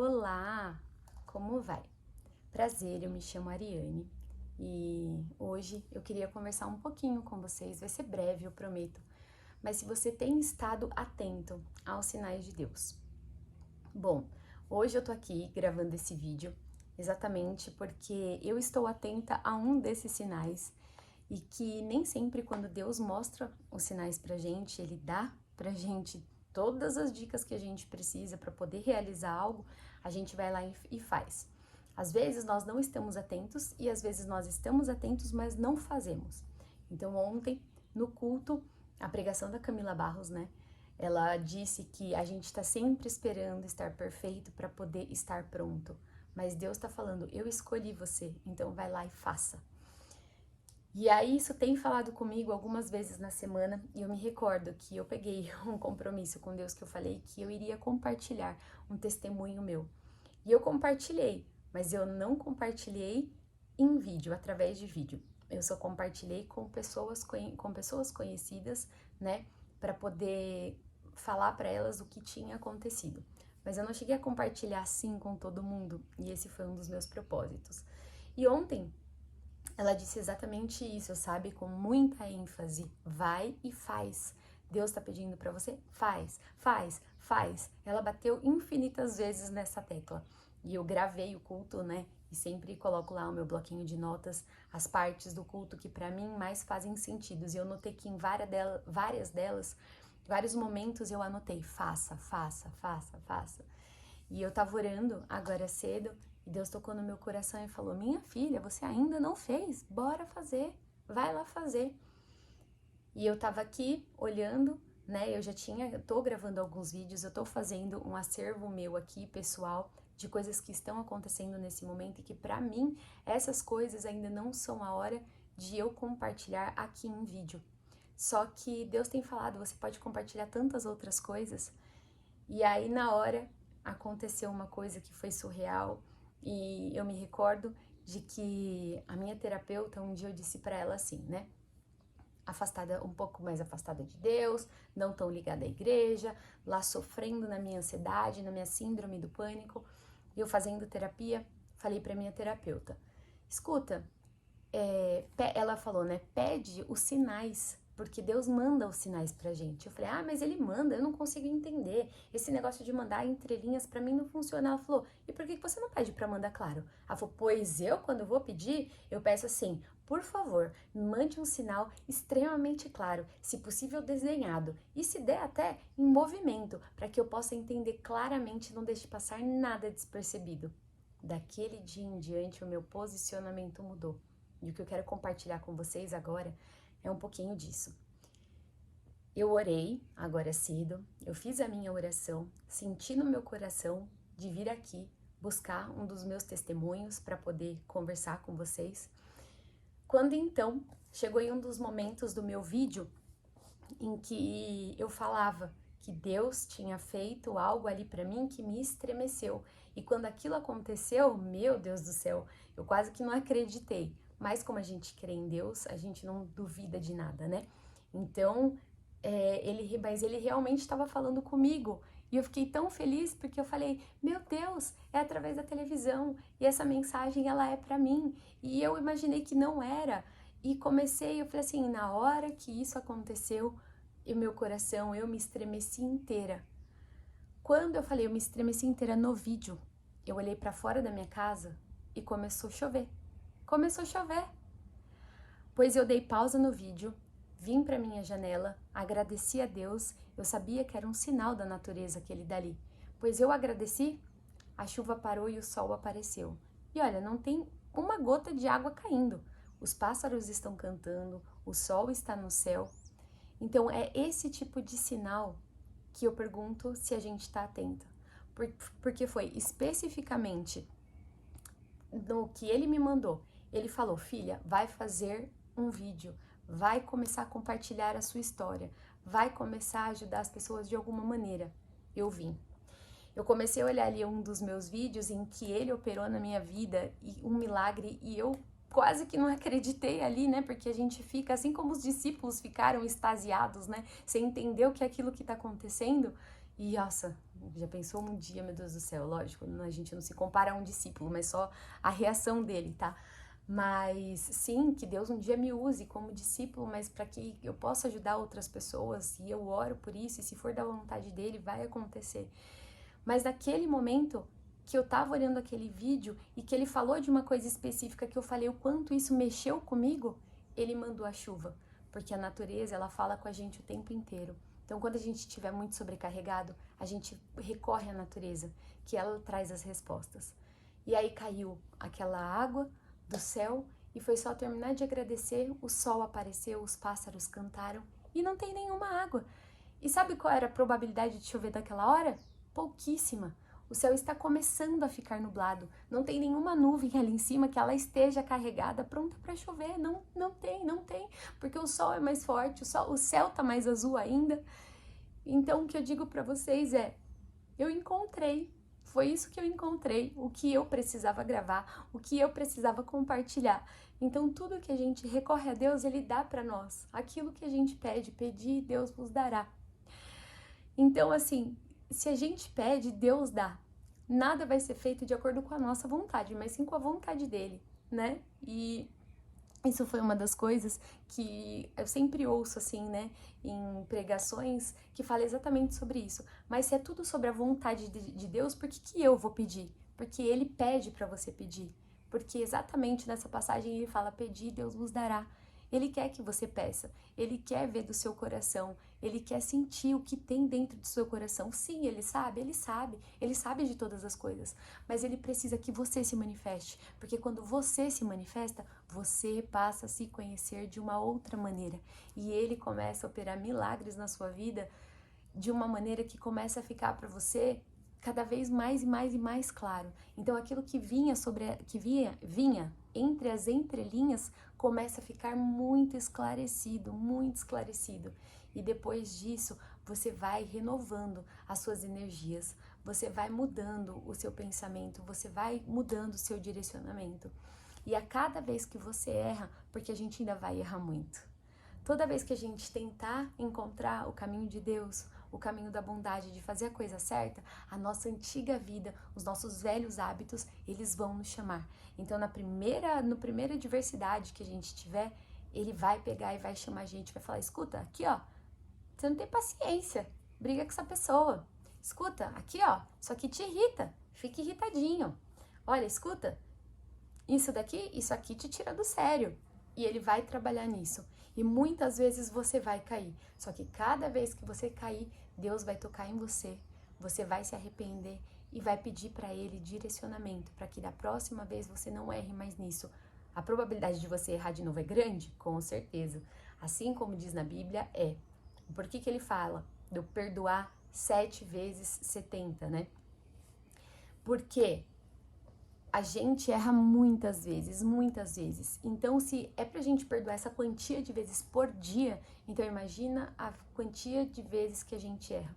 Olá, como vai? Prazer, eu me chamo Ariane e hoje eu queria conversar um pouquinho com vocês, vai ser breve, eu prometo, mas se você tem estado atento aos sinais de Deus. Bom, hoje eu tô aqui gravando esse vídeo exatamente porque eu estou atenta a um desses sinais e que nem sempre quando Deus mostra os sinais pra gente, Ele dá pra gente todas as dicas que a gente precisa para poder realizar algo, a gente vai lá e faz. Às vezes nós não estamos atentos e às vezes nós estamos atentos, mas não fazemos. Então ontem, no culto, a pregação da Camila Barros, né? Ela disse que a gente está sempre esperando estar perfeito para poder estar pronto. Mas Deus está falando, eu escolhi você, então vai lá e faça. E aí isso tem falado comigo algumas vezes na semana e eu me recordo que eu peguei um compromisso com Deus que eu falei que eu iria compartilhar um testemunho meu. E eu compartilhei, mas eu não compartilhei em vídeo, através de vídeo. Eu só compartilhei com pessoas conhecidas, né, para poder falar para elas o que tinha acontecido. Mas eu não cheguei a compartilhar assim com todo mundo e esse foi um dos meus propósitos. E ontem ela disse exatamente isso, sabe? Com muita ênfase. Vai e faz. Deus tá pedindo para você? Faz, faz, faz. Ela bateu infinitas vezes nessa tecla. E eu gravei o culto, né? E sempre coloco lá o meu bloquinho de notas, as partes do culto que para mim mais fazem sentido. E eu notei que em várias delas, vários momentos eu anotei, faça, faça, faça, faça. E eu tava orando agora cedo e Deus tocou no meu coração e falou, minha filha, você ainda não fez, bora fazer, vai lá fazer. E eu tava aqui olhando, né, eu tô gravando alguns vídeos, eu tô fazendo um acervo meu aqui, pessoal, de coisas que estão acontecendo nesse momento e que pra mim, essas coisas ainda não são a hora de eu compartilhar aqui em vídeo. Só que Deus tem falado, você pode compartilhar tantas outras coisas. E aí na hora aconteceu uma coisa que foi surreal e eu me recordo de que a minha terapeuta, um dia eu disse pra ela assim, né? Afastada, um pouco mais afastada de Deus, não tão ligada à igreja, lá sofrendo na minha ansiedade, na minha síndrome do pânico. E eu fazendo terapia, falei pra minha terapeuta, escuta, ela falou, né, pede os sinais, porque Deus manda os sinais pra gente. Eu falei, mas ele manda, eu não consigo entender. Esse negócio de mandar entrelinhas pra mim não funciona. Ela falou, e por que você não pede pra mandar claro? Ela falou, pois eu, quando vou pedir, eu peço assim, por favor, me mande um sinal extremamente claro, se possível desenhado, e se der até em movimento, para que eu possa entender claramente e não deixe passar nada despercebido. Daquele dia em diante, o meu posicionamento mudou. E o que eu quero compartilhar com vocês agora é um pouquinho disso. Eu orei agora cedo, eu fiz a minha oração, senti no meu coração de vir aqui buscar um dos meus testemunhos para poder conversar com vocês. Quando então chegou em um dos momentos do meu vídeo em que eu falava que Deus tinha feito algo ali para mim que me estremeceu. E quando aquilo aconteceu, meu Deus do céu, eu quase que não acreditei. Mas como a gente crê em Deus, a gente não duvida de nada, né? Então, mas ele realmente estava falando comigo. E eu fiquei tão feliz porque eu falei, meu Deus, é através da televisão. E essa mensagem, ela é para mim. E eu imaginei que não era. E eu falei assim, na hora que isso aconteceu, e o meu coração, eu me estremeci inteira. Quando eu falei, eu me estremeci inteira no vídeo, eu olhei para fora da minha casa e começou a chover. Começou a chover. Pois eu dei pausa no vídeo, vim para minha janela, agradeci a Deus, eu sabia que era um sinal da natureza aquele dali. Pois eu agradeci, a chuva parou e o sol apareceu. E olha, não tem uma gota de água caindo. Os pássaros estão cantando, o sol está no céu. Então é esse tipo de sinal que eu pergunto se a gente está atenta. Porque foi especificamente no que ele me mandou. Ele falou, filha, vai fazer um vídeo, vai começar a compartilhar a sua história, vai começar a ajudar as pessoas de alguma maneira. Eu vim. Eu comecei a olhar ali um dos meus vídeos em que ele operou na minha vida e um milagre e eu quase que não acreditei ali, né? Porque a gente fica, assim como os discípulos ficaram extasiados, né? Sem entender o que é aquilo que tá acontecendo. E, nossa, Já pensou um dia, meu Deus do céu, lógico, a gente não se compara a um discípulo, mas só a reação dele, tá? Mas sim, que Deus um dia me use como discípulo, mas para que eu possa ajudar outras pessoas, e eu oro por isso, e se for da vontade dele, vai acontecer. Mas naquele momento que eu tava olhando aquele vídeo e que ele falou de uma coisa específica que eu falei o quanto isso mexeu comigo, ele mandou a chuva, porque a natureza, ela fala com a gente o tempo inteiro. Então, quando a gente estiver muito sobrecarregado, a gente recorre à natureza, que ela traz as respostas. E aí caiu aquela água do céu e foi só terminar de agradecer, o sol apareceu, os pássaros cantaram e não tem nenhuma água. E sabe qual era a probabilidade de chover daquela hora? Pouquíssima. O céu está começando a ficar nublado. Não tem nenhuma nuvem ali em cima que ela esteja carregada, pronta para chover. Não tem. Porque o sol é mais forte, o céu tá mais azul ainda. Então, o que eu digo para vocês é, eu encontrei. Foi isso que eu encontrei, o que eu precisava gravar, o que eu precisava compartilhar. Então, tudo que a gente recorre a Deus, Ele dá para nós. Aquilo que a gente pede, pedir, Deus vos dará. Então, assim, se a gente pede, Deus dá. Nada vai ser feito de acordo com a nossa vontade, mas sim com a vontade dele, né? E isso foi uma das coisas que eu sempre ouço, assim, né, em pregações, que fala exatamente sobre isso. Mas se é tudo sobre a vontade de Deus, por que eu vou pedir? Porque ele pede para você pedir. Porque exatamente nessa passagem ele fala, pedi, Deus vos dará. Ele quer que você peça, ele quer ver do seu coração, ele quer sentir o que tem dentro do seu coração. Sim, ele sabe de todas as coisas, mas ele precisa que você se manifeste, porque quando você se manifesta, você passa a se conhecer de uma outra maneira e ele começa a operar milagres na sua vida de uma maneira que começa a ficar para você cada vez mais e mais e mais claro. Então aquilo que vinha entre as entrelinhas começa a ficar muito esclarecido. E depois disso, você vai renovando as suas energias, você vai mudando o seu pensamento, você vai mudando o seu direcionamento. E a cada vez que você erra, porque a gente ainda vai errar muito, toda vez que a gente tentar encontrar o caminho de Deus, o caminho da bondade, de fazer a coisa certa, a nossa antiga vida, os nossos velhos hábitos, eles vão nos chamar. Então, na primeira adversidade que a gente tiver, ele vai pegar e vai chamar a gente, vai falar, escuta, aqui ó, você não tem paciência, briga com essa pessoa. Escuta, aqui ó, isso aqui te irrita, fica irritadinho. Olha, escuta, isso aqui te tira do sério. E ele vai trabalhar nisso. E muitas vezes você vai cair. Só que cada vez que você cair, Deus vai tocar em você. Você vai se arrepender e vai pedir para ele direcionamento, para que da próxima vez você não erre mais nisso. A probabilidade de você errar de novo é grande? Com certeza. Assim como diz na Bíblia, é. Por que ele fala de eu perdoar 7 vezes 70, né? Porque a gente erra muitas vezes. Então, se é pra gente perdoar essa quantia de vezes por dia, então imagina a quantia de vezes que a gente erra.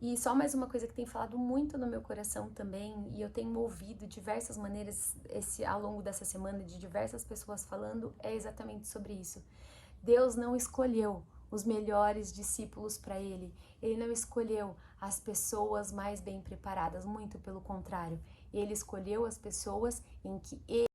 E só mais uma coisa que tem falado muito no meu coração também, e eu tenho ouvido diversas maneiras ao longo dessa semana de diversas pessoas falando, é exatamente sobre isso. Deus não escolheu os melhores discípulos para ele. Ele não escolheu as pessoas mais bem preparadas, muito pelo contrário. Ele escolheu as pessoas em que ele